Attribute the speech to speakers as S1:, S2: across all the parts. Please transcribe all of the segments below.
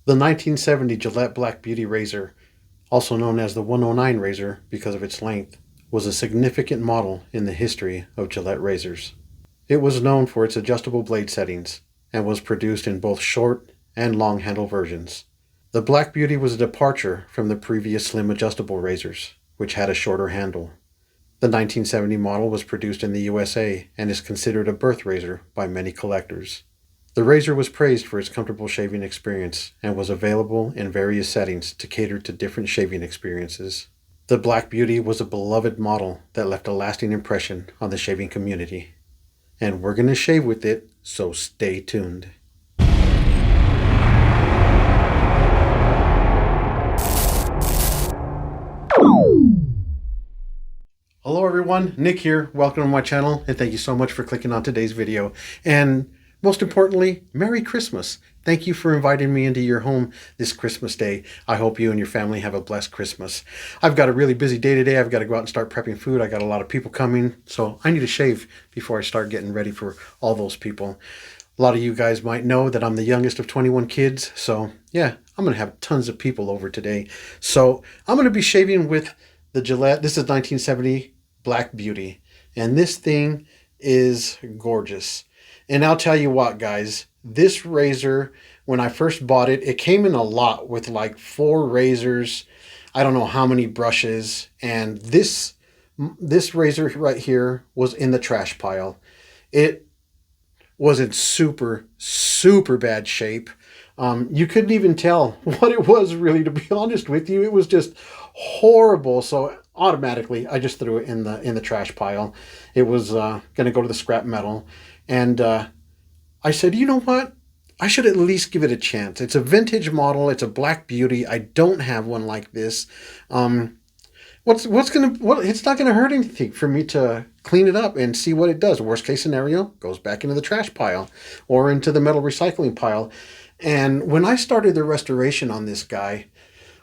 S1: The 1970 Gillette Black Beauty razor, also known as the 109 razor because of its length, was a significant model in the history of Gillette razors. It was known for its adjustable blade settings and was produced in both short and long handle versions. The Black Beauty was a departure from the previous slim adjustable razors, which had a shorter handle. The 1970 model was produced in the USA and is considered a birth razor by many collectors. The razor was praised for its comfortable shaving experience and was available in various settings to cater to different shaving experiences. The Black Beauty was a beloved model that left a lasting impression on the shaving community. And we're going to shave with it, so stay tuned. Hello everyone, Nick here. Welcome to my channel and thank you so much for clicking on today's video. And most importantly, Merry Christmas. Thank you for inviting me into your home this Christmas day. I hope you and your family have a blessed Christmas. I've got a really busy day today. I've got to go out and start prepping food. I got a lot of people coming, so I need to shave before I start getting ready for all those people. A lot of you guys might know that I'm the youngest of 21 kids, so yeah, I'm going to have tons of people over today. So I'm going to be shaving with the Gillette. This is 1970 Black Beauty, and this thing is gorgeous. And I'll tell you what, guys, this razor, when I first bought it, it came in a lot with like 4 razors, I don't know how many brushes, and this razor right here was in the trash pile. It was in super bad shape. You couldn't even tell what it was, really, to be honest with you. It was just horrible. So automatically I just threw it in the trash pile. It was going to go to the scrap metal. And I said, you know what? I should at least give it a chance. It's a vintage model. It's a Black Beauty. I don't have one like this. It's not gonna hurt anything for me to clean it up and see what it does. Worst case scenario, goes back into the trash pile or into the metal recycling pile. And when I started the restoration on this guy,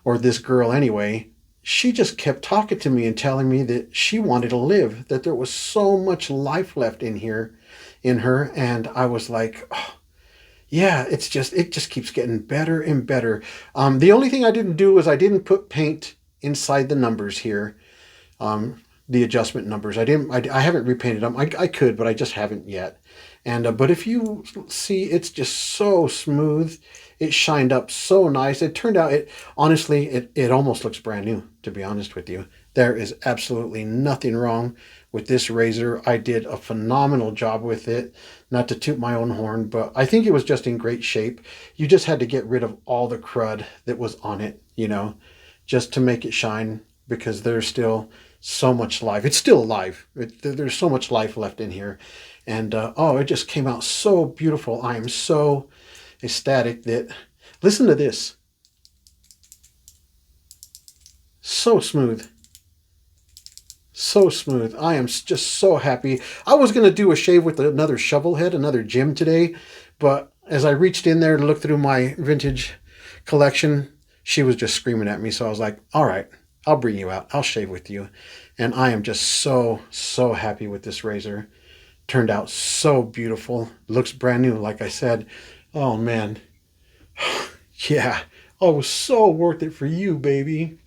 S1: or this girl anyway, she just kept talking to me and telling me that she wanted to live, that there was so much life left in her. And I was like, oh, yeah, it just keeps getting better and better. The only thing I didn't do was I didn't put paint inside the numbers here, the adjustment numbers. I haven't repainted them. I could, but I just haven't yet. And but if you see, it's just so smooth. It shined up so nice. It turned out, honestly, it almost looks brand new, to be honest with you. There is absolutely nothing wrong with this razor. I did a phenomenal job with it. Not to toot my own horn, but I think it was just in great shape. You just had to get rid of all the crud that was on it, just to make it shine, because there's still so much life. It's still alive. There's so much life left in here. And oh, it just came out so beautiful. I am so ecstatic that, listen to this. So smooth. So smooth. I am just so happy. I was going to do a shave with another shovel head, another Jim today, but as I reached in there to look through my vintage collection, she was just screaming at me. So I was like, all right, I'll bring you out. I'll shave with you. And I am just so happy with this razor. Turned out so beautiful. Looks brand new, like I said. Oh, man. Yeah. Oh, it was so worth it for you, baby.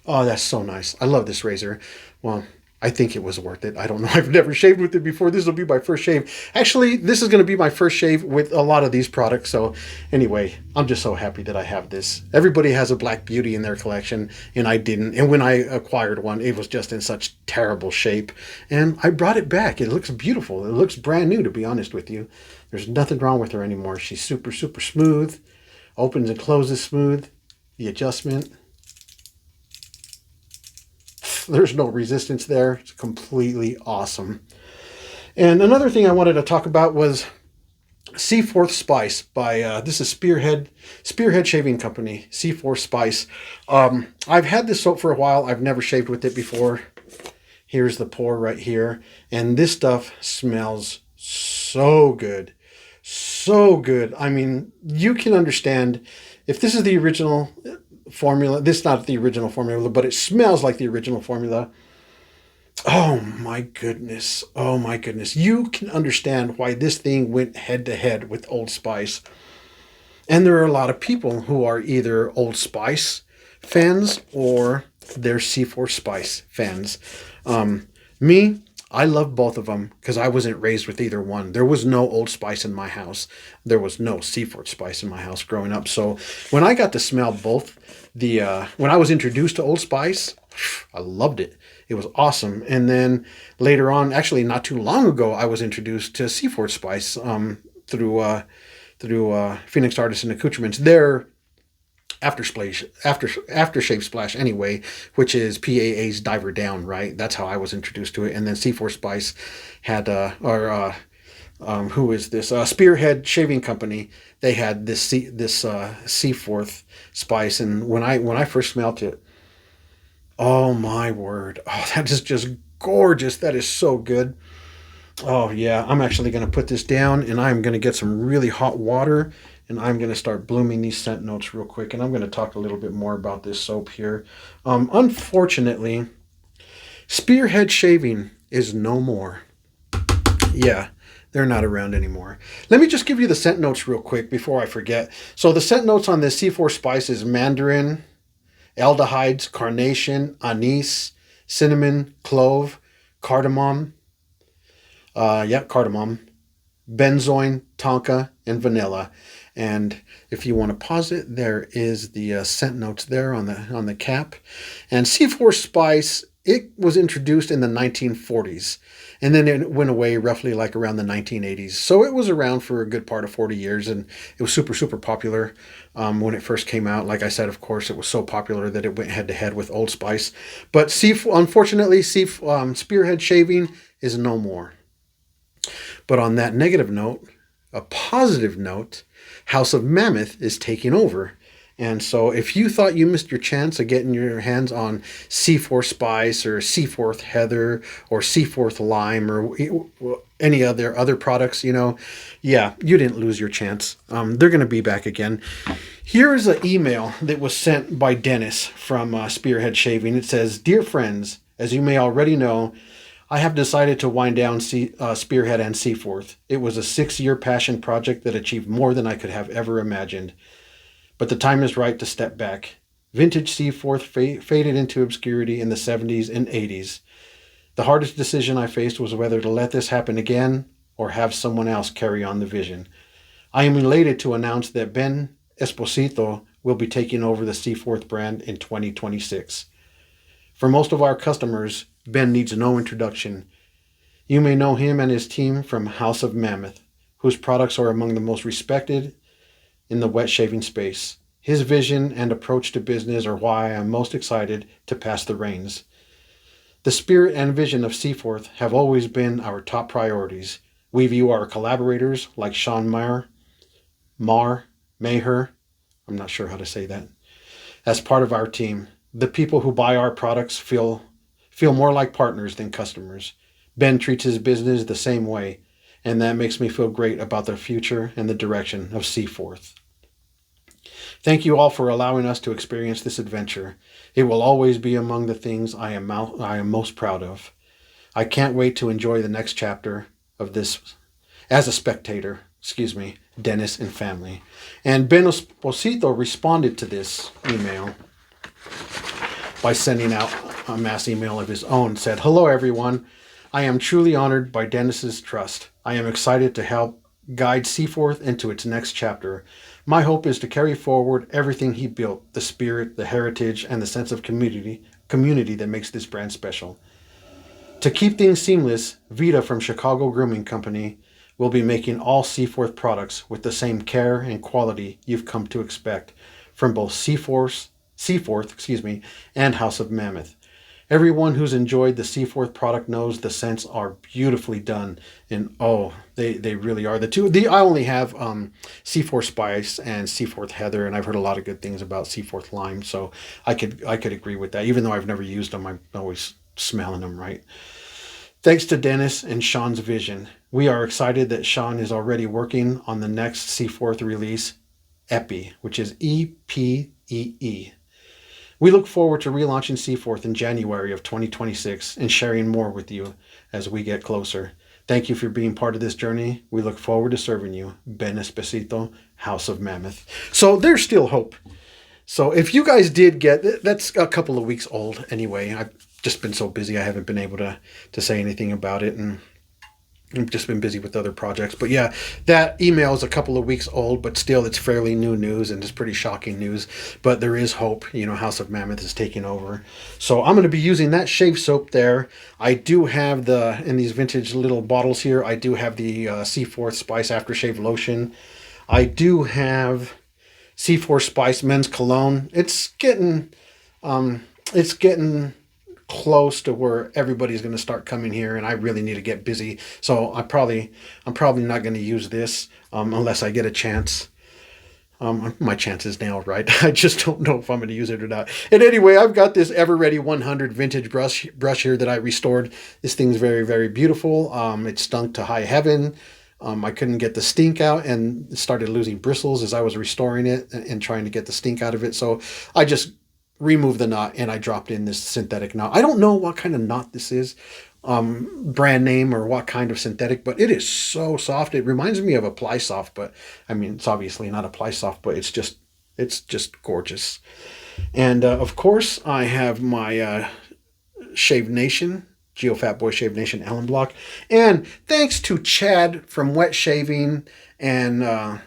S1: Oh, that's so nice. I love this razor. Well, I think it was worth it. I don't know. I've never shaved with it before. This will be my first shave. Actually, this is going to be my first shave with a lot of these products. So anyway, I'm just so happy that I have this. Everybody has a Black Beauty in their collection, and I didn't. And when I acquired one, it was just in such terrible shape. And I brought it back. It looks beautiful. It looks brand new, to be honest with you. There's nothing wrong with her anymore. She's super smooth. Opens and closes smooth. The adjustment, there's no resistance there. It's completely awesome. And another thing I wanted to talk about was Seaforth Spice by, this is Spearhead Shaving Company, Seaforth Spice. I've had this soap for a while. I've never shaved with it before. Here's the pour right here. And this stuff smells so good. So good. I mean, you can understand if this is the original formula. This is not the original formula, but it smells like the original formula. Oh my goodness. Oh my goodness. You can understand why this thing went head to head with Old Spice. And there are a lot of people who are either Old Spice fans or they're Seaforth Spice fans. Me, I love both of them because I wasn't raised with either one. There was no Old Spice in my house. There was no Seaforth Spice in my house growing up. So when I got to smell both, when I was introduced to Old Spice, I loved it. It was awesome. And then later on, actually not too long ago, I was introduced to Seaforth Spice through Phoenix Artisan Accoutrements. Their aftershave splash anyway, which is PAA's Diver Down, right? That's how I was introduced to it. And then Seaforth Spice had who is this Spearhead Shaving Company? They had this Seaforth Spice, and when I first smelt it, oh my word, oh, that is just gorgeous. That is so good. Oh yeah, I'm actually going to put this down and I'm going to get some really hot water and I'm going to start blooming these scent notes real quick, and I'm going to talk a little bit more about this soap here. Unfortunately, Spearhead Shaving is no more. Yeah, they're not around anymore. Let me just give you the scent notes real quick before I forget. So the scent notes on this Seaforth Spice is mandarin, aldehydes, carnation, anise, cinnamon, clove, cardamom, cardamom, benzoin, tonka, and vanilla. And if you want to pause it, there is the scent notes there on the cap. And Seaforth Spice, it was introduced in the 1940s, and then it went away roughly like around the 1980s. So it was around for a good part of 40 years, and it was super, super popular when it first came out. Like I said, of course, it was so popular that it went head-to-head with Old Spice. But unfortunately, Spearhead Shaving is no more. But on that negative note, a positive note, House of Mammoth is taking over. And so if you thought you missed your chance of getting your hands on Seaforth Spice or Seaforth Heather or Seaforth Lime or any other products, yeah, you didn't lose your chance. They're going to be back again. Here is an email that was sent by Dennis from Spearhead Shaving. It says, "Dear friends, as you may already know, I have decided to wind down Spearhead and Seaforth. It was a 6-year passion project that achieved more than I could have ever imagined. But the time is right to step back. Vintage Seaforth faded into obscurity in the 70s and 80s. The hardest decision I faced was whether to let this happen again or have someone else carry on the vision. I am elated to announce that Ben Esposito will be taking over the Seaforth brand in 2026. For most of our customers, Ben needs no introduction. You may know him and his team from House of Mammoth, whose products are among the most respected in the wet shaving space. His vision and approach to business are why I am most excited to pass the reins. The spirit and vision of Seaforth have always been our top priorities. We view our collaborators like Sean Maher, I'm not sure how to say that, as part of our team. The people who buy our products feel more like partners than customers. Ben treats his business the same way, and that makes me feel great about the future and the direction of Seaforth. Thank you all for allowing us to experience this adventure. It will always be among the things I am most proud of. I can't wait to enjoy the next chapter of this as a spectator. Dennis and family." And Ben Esposito responded to this email by sending out a mass email of his own. Said, "Hello everyone. I am truly honored by Dennis's trust. I am excited to help guide Seaforth into its next chapter. My hope is to carry forward everything he built, the spirit, the heritage, and the sense of community that makes this brand special. To keep things seamless, Vita from Chicago Grooming Company will be making all Seaforth products with the same care and quality you've come to expect from both Seaforth, and House of Mammoth. Everyone who's enjoyed the Seaforth product knows the scents are beautifully done, and they really are. I only have Seaforth Spice and Seaforth Heather, and I've heard a lot of good things about Seaforth Lime, so I could agree with that. Even though I've never used them, I'm always smelling them, right? Thanks to Dennis and Sean's vision. We are excited that Sean is already working on the next Seaforth release, Epi, which is EPEE. We look forward to relaunching Seaforth in January of 2026 and sharing more with you as we get closer. Thank you for being part of this journey. We look forward to serving you. Ben Espesito, House of Mammoth. So there's still hope. So if you guys did get, that's a couple of weeks old anyway. I've just been so busy I haven't been able to say anything about it, and I've just been busy with other projects. But yeah, that email is a couple of weeks old, but still it's fairly new news, and it's pretty shocking news. But there is hope. You know, House of Mammoth is taking over. So I'm going to be using that shave soap there. I do have in these vintage little bottles here, I do have the Seaforth Spice Aftershave Lotion. I do have Seaforth Spice Men's Cologne. It's getting close to where everybody's going to start coming here, and I really need to get busy. So I'm probably not going to use this unless I get a chance. My chance is now, right? I just don't know if I'm going to use it or not. And anyway, I've got this Everready 100 vintage brush here that I restored. This thing's very, very beautiful. It stunk to high heaven. I couldn't get the stink out and started losing bristles as I was restoring it and trying to get the stink out of it. So I just removed the knot and I dropped in this synthetic knot. I don't know what kind of knot this is, brand name or what kind of synthetic, but it is so soft. It reminds me of a Ply Soft, but I mean, it's obviously not a Ply Soft, but it's just gorgeous. And of course, I have my Shave Nation, Geo Fat Boy Shave Nation Allen Block. And thanks to Chad from Wet Shaving and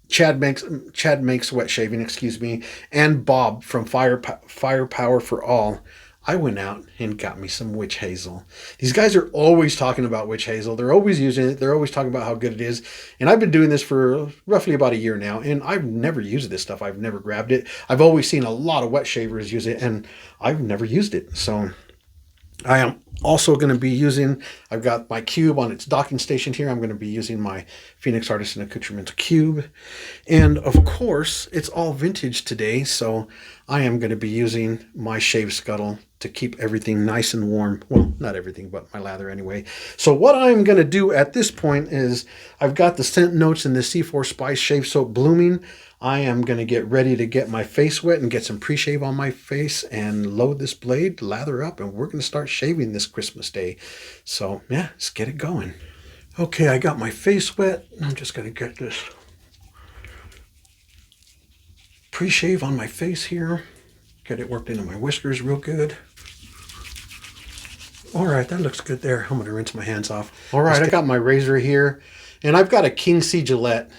S1: Chad makes Wet Shaving, excuse me, and Bob from Firepower for All, I went out and got me some witch hazel. These guys are always talking about witch hazel. They're always using it. They're always talking about how good it is. And I've been doing this for roughly about a year now, and I've never used this stuff. I've never grabbed it. I've always seen a lot of wet shavers use it, and I've never used it. So I am also going to be using, I've got my cube on its docking station here. I'm going to be using my Phoenix Artisan Accoutrements cube. And of course, it's all vintage today, so I am going to be using my shave scuttle to keep everything nice and warm. Well, not everything, but my lather anyway. So what I'm going to do at this point is I've got the scent notes in the Seaforth Spice Shave Soap blooming. I am going to get ready to get my face wet and get some pre-shave on my face and load this blade, lather up, and we're going to start shaving this Christmas Day. So yeah, let's get it going. Okay, I got my face wet. I'm just going to get this pre-shave on my face here. Get it worked into my whiskers real good. All right, that looks good there. I'm going to rinse my hands off. All right, I got my razor here, and I've got a King C Gillette.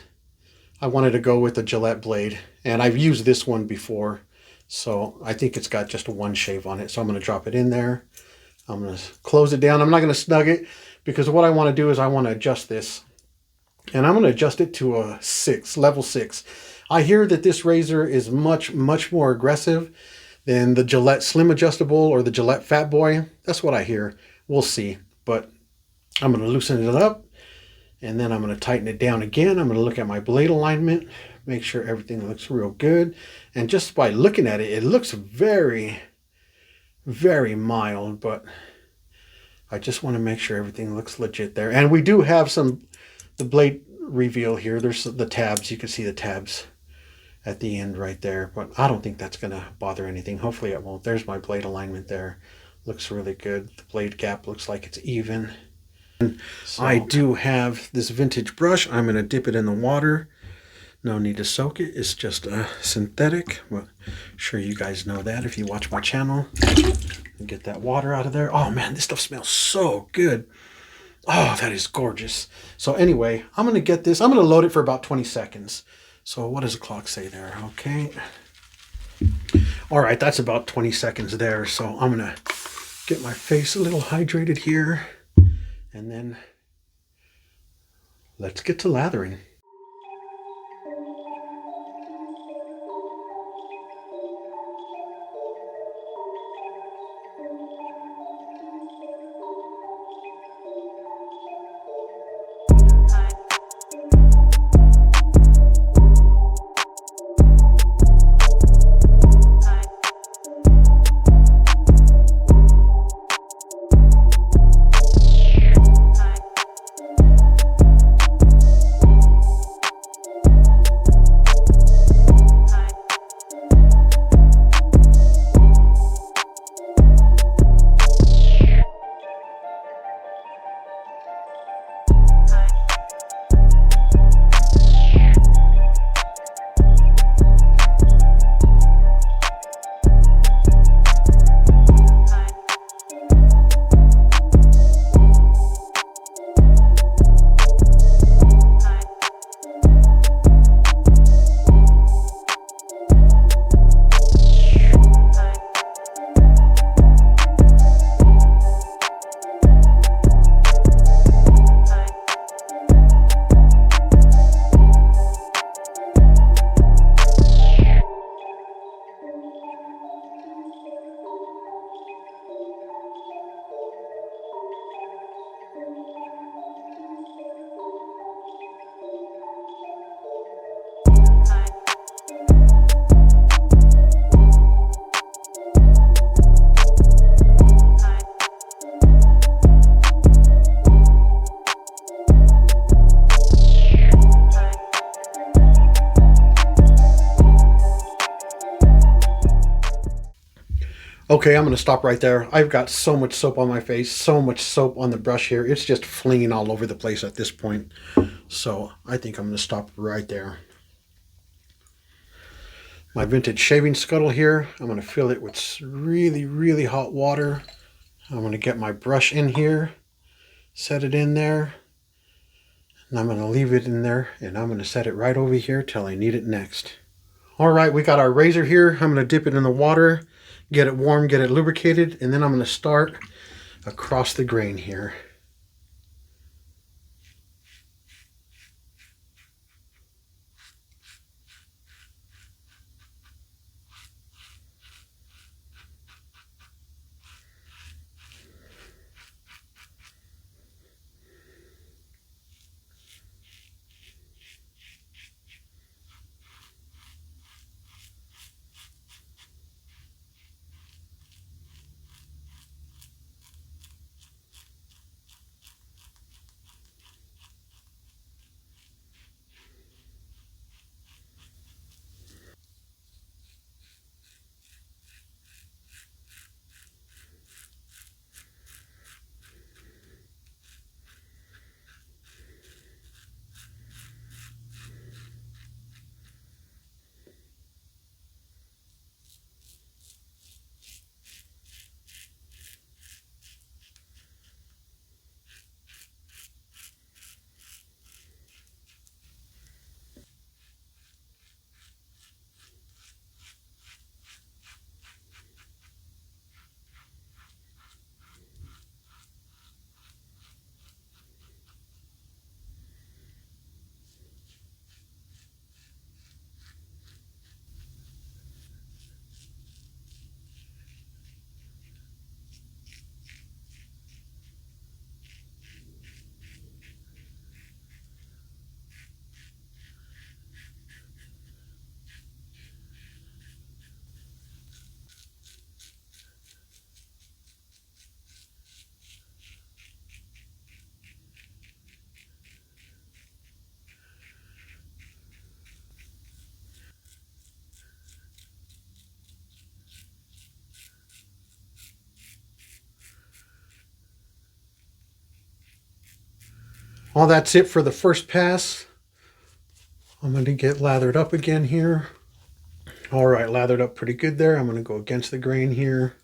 S1: I wanted to go with the Gillette blade, and I've used this one before, so I think it's got just one shave on it. So I'm going to drop it in there. I'm going to close it down. I'm not going to snug it, because what I want to do is I want to adjust this, and I'm going to adjust it to a level 6. I hear that this razor is much more aggressive than the Gillette Slim Adjustable or the Gillette Fat Boy. That's what I hear. We'll see, but I'm going to loosen it up. And then I'm going to tighten it down again. I'm going to look at my blade alignment, make sure everything looks real good. And just by looking at it, it looks very, very mild, but I just want to make sure everything looks legit there. And we do have the blade reveal here. There's the tabs. You can see the tabs at the end right there, but I don't think that's going to bother anything. Hopefully it won't. There's my blade alignment there. Looks really good. The blade gap looks like it's even. So, I do have this vintage brush. I'm going to dip it in the water. No need to soak it. It's just a synthetic. Well, sure you guys know that if you watch my channel. And get that water out of there. Oh man, this stuff smells so good. Oh, that is gorgeous. So anyway, I'm going to get this. I'm going to load it for about 20 seconds. So what does the clock say there? Okay. All right, that's about 20 seconds there. So I'm going to get my face a little hydrated here. And then let's get to lathering. Okay, I'm going to stop right there. I've got so much soap on my face, so much soap on the brush here. It's just flinging all over the place at this point. So I think I'm going to stop right there. My vintage shaving scuttle here, I'm going to fill it with really, really hot water. I'm going to get my brush in here, set it in there, and I'm going to leave it in there, and I'm going to set it right over here till I need it next. All right, we got our razor here. I'm going to dip it in the water, get it warm, get it lubricated, and then I'm going to start across the grain here. Well, that's it for the first pass. I'm going to get lathered up again here. All right, lathered up pretty good there. I'm going to go against the grain here.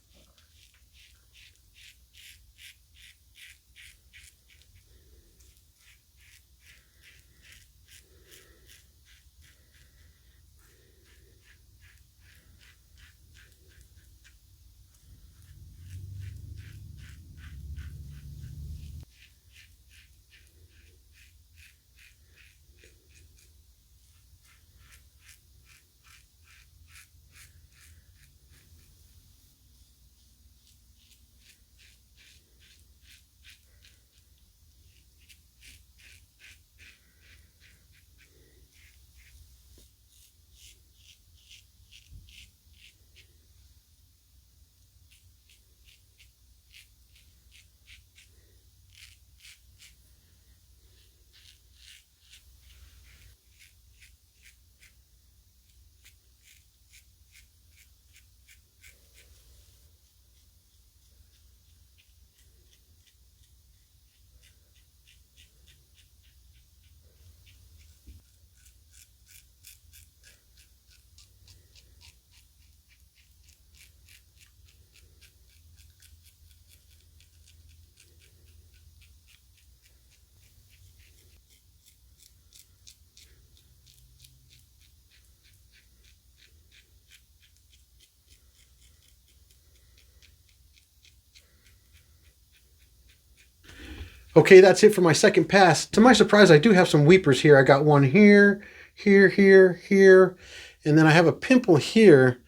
S1: Okay, that's it for my second pass. To my surprise, I do have some weepers here. I got one here, here, here, here, and then I have a pimple here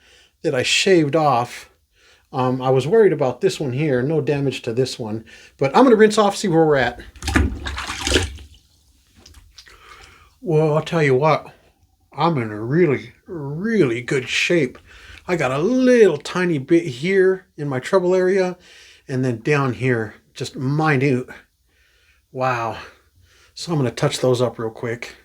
S1: that I shaved off. I was worried about this one here. No damage to this one. But I'm going to rinse off, see where we're at. Well, I'll tell you what. I'm in a really, really good shape. I got a little tiny bit here in my trouble area, and then down here, just minute. Wow. So I'm going to touch those up real quick.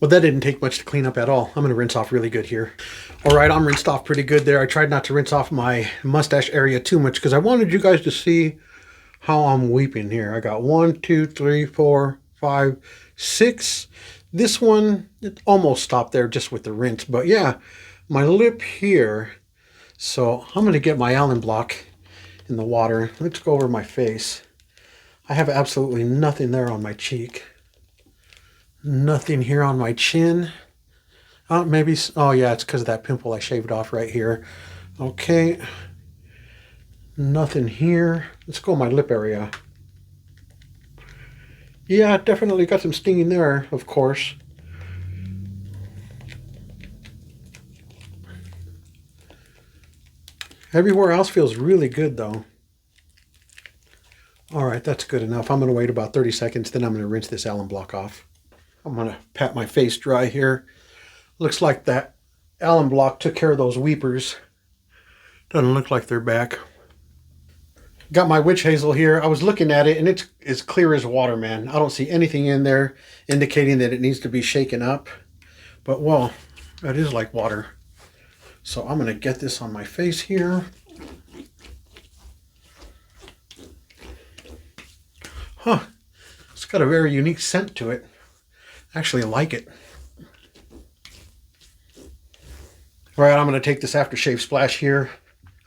S1: Well, that didn't take much to clean up at all. I'm going to rinse off really good here. All right, I'm rinsed off pretty good there. I tried not to rinse off my mustache area too much because I wanted you guys to see how I'm weeping here. I got 1, 2, 3, 4, 5, 6. This one, it almost stopped there just with the rinse. But yeah, my lip here. So I'm going to get my Allen block in the water. Let's go over my face. I have absolutely nothing there on my cheek. Nothing here on my chin. Maybe, oh yeah, it's because of that pimple I shaved off right here. Okay. Nothing here. Let's go my lip area. Yeah, definitely got some stinging there, of course. Everywhere else feels really good though. All right, that's good enough. I'm going to wait about 30 seconds, then I'm going to rinse this Allen block off. I'm going to pat my face dry here. Looks like that Allen block took care of those weepers. Doesn't look like they're back. Got my witch hazel here. I was looking at it and it's as clear as water, man. I don't see anything in there indicating that it needs to be shaken up. But well, that is like water. So I'm going to get this on my face here. Huh. It's got a very unique scent to it. I actually like it. All right, I'm going to take this aftershave splash here.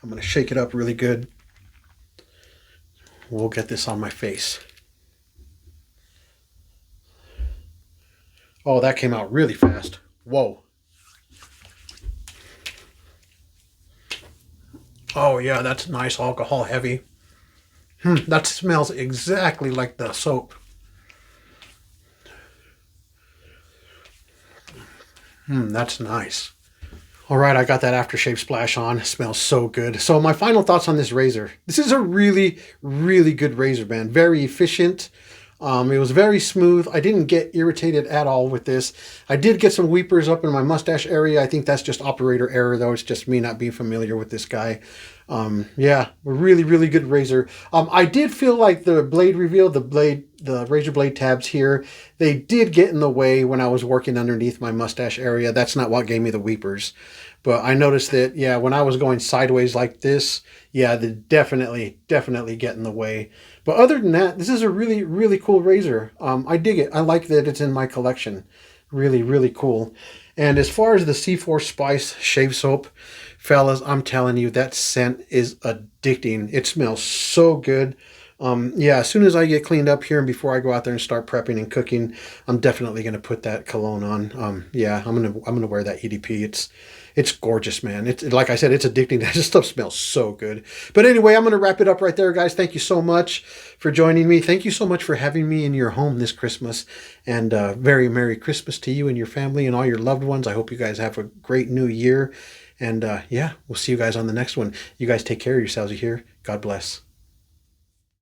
S1: I'm going to shake it up really good. We'll get this on my face. Oh, that came out really fast. Whoa. Oh yeah, that's nice alcohol heavy. That smells exactly like the soap. That's nice. All right, I got that aftershave splash on. It smells so good. So my final thoughts on this razor. This is a really, really good razor, man. Very efficient. It was very smooth. I didn't get irritated at all with this. I did get some weepers up in my mustache area. I think that's just operator error, though. It's just me not being familiar with this guy. Yeah, a really, really good razor. I did feel like the blade reveal, the razor blade tabs here, they did get in the way when I was working underneath my mustache area. That's not what gave me the weepers. But I noticed that, yeah, when I was going sideways like this, yeah, they definitely get in the way. But other than that, this is a really, really cool razor. I dig it. I like that it's in my collection. Really, really cool. And as far as the Seaforth Spice Shave Soap, fellas, I'm telling you, that scent is addicting. It smells so good. Yeah, as soon as I get cleaned up here and before I go out there and start prepping and cooking, I'm definitely going to put that cologne on. Yeah, I'm gonna wear that EDP. It's gorgeous, man. It's like I said, it's addicting. This stuff smells so good. But anyway, I'm going to wrap it up right there, guys. Thank you so much for joining me. Thank you so much for having me in your home this Christmas. And very Merry Christmas to you and your family and all your loved ones. I hope you guys have a great new year. And yeah, we'll see you guys on the next one. You guys take care of yourselves, you hear? God bless.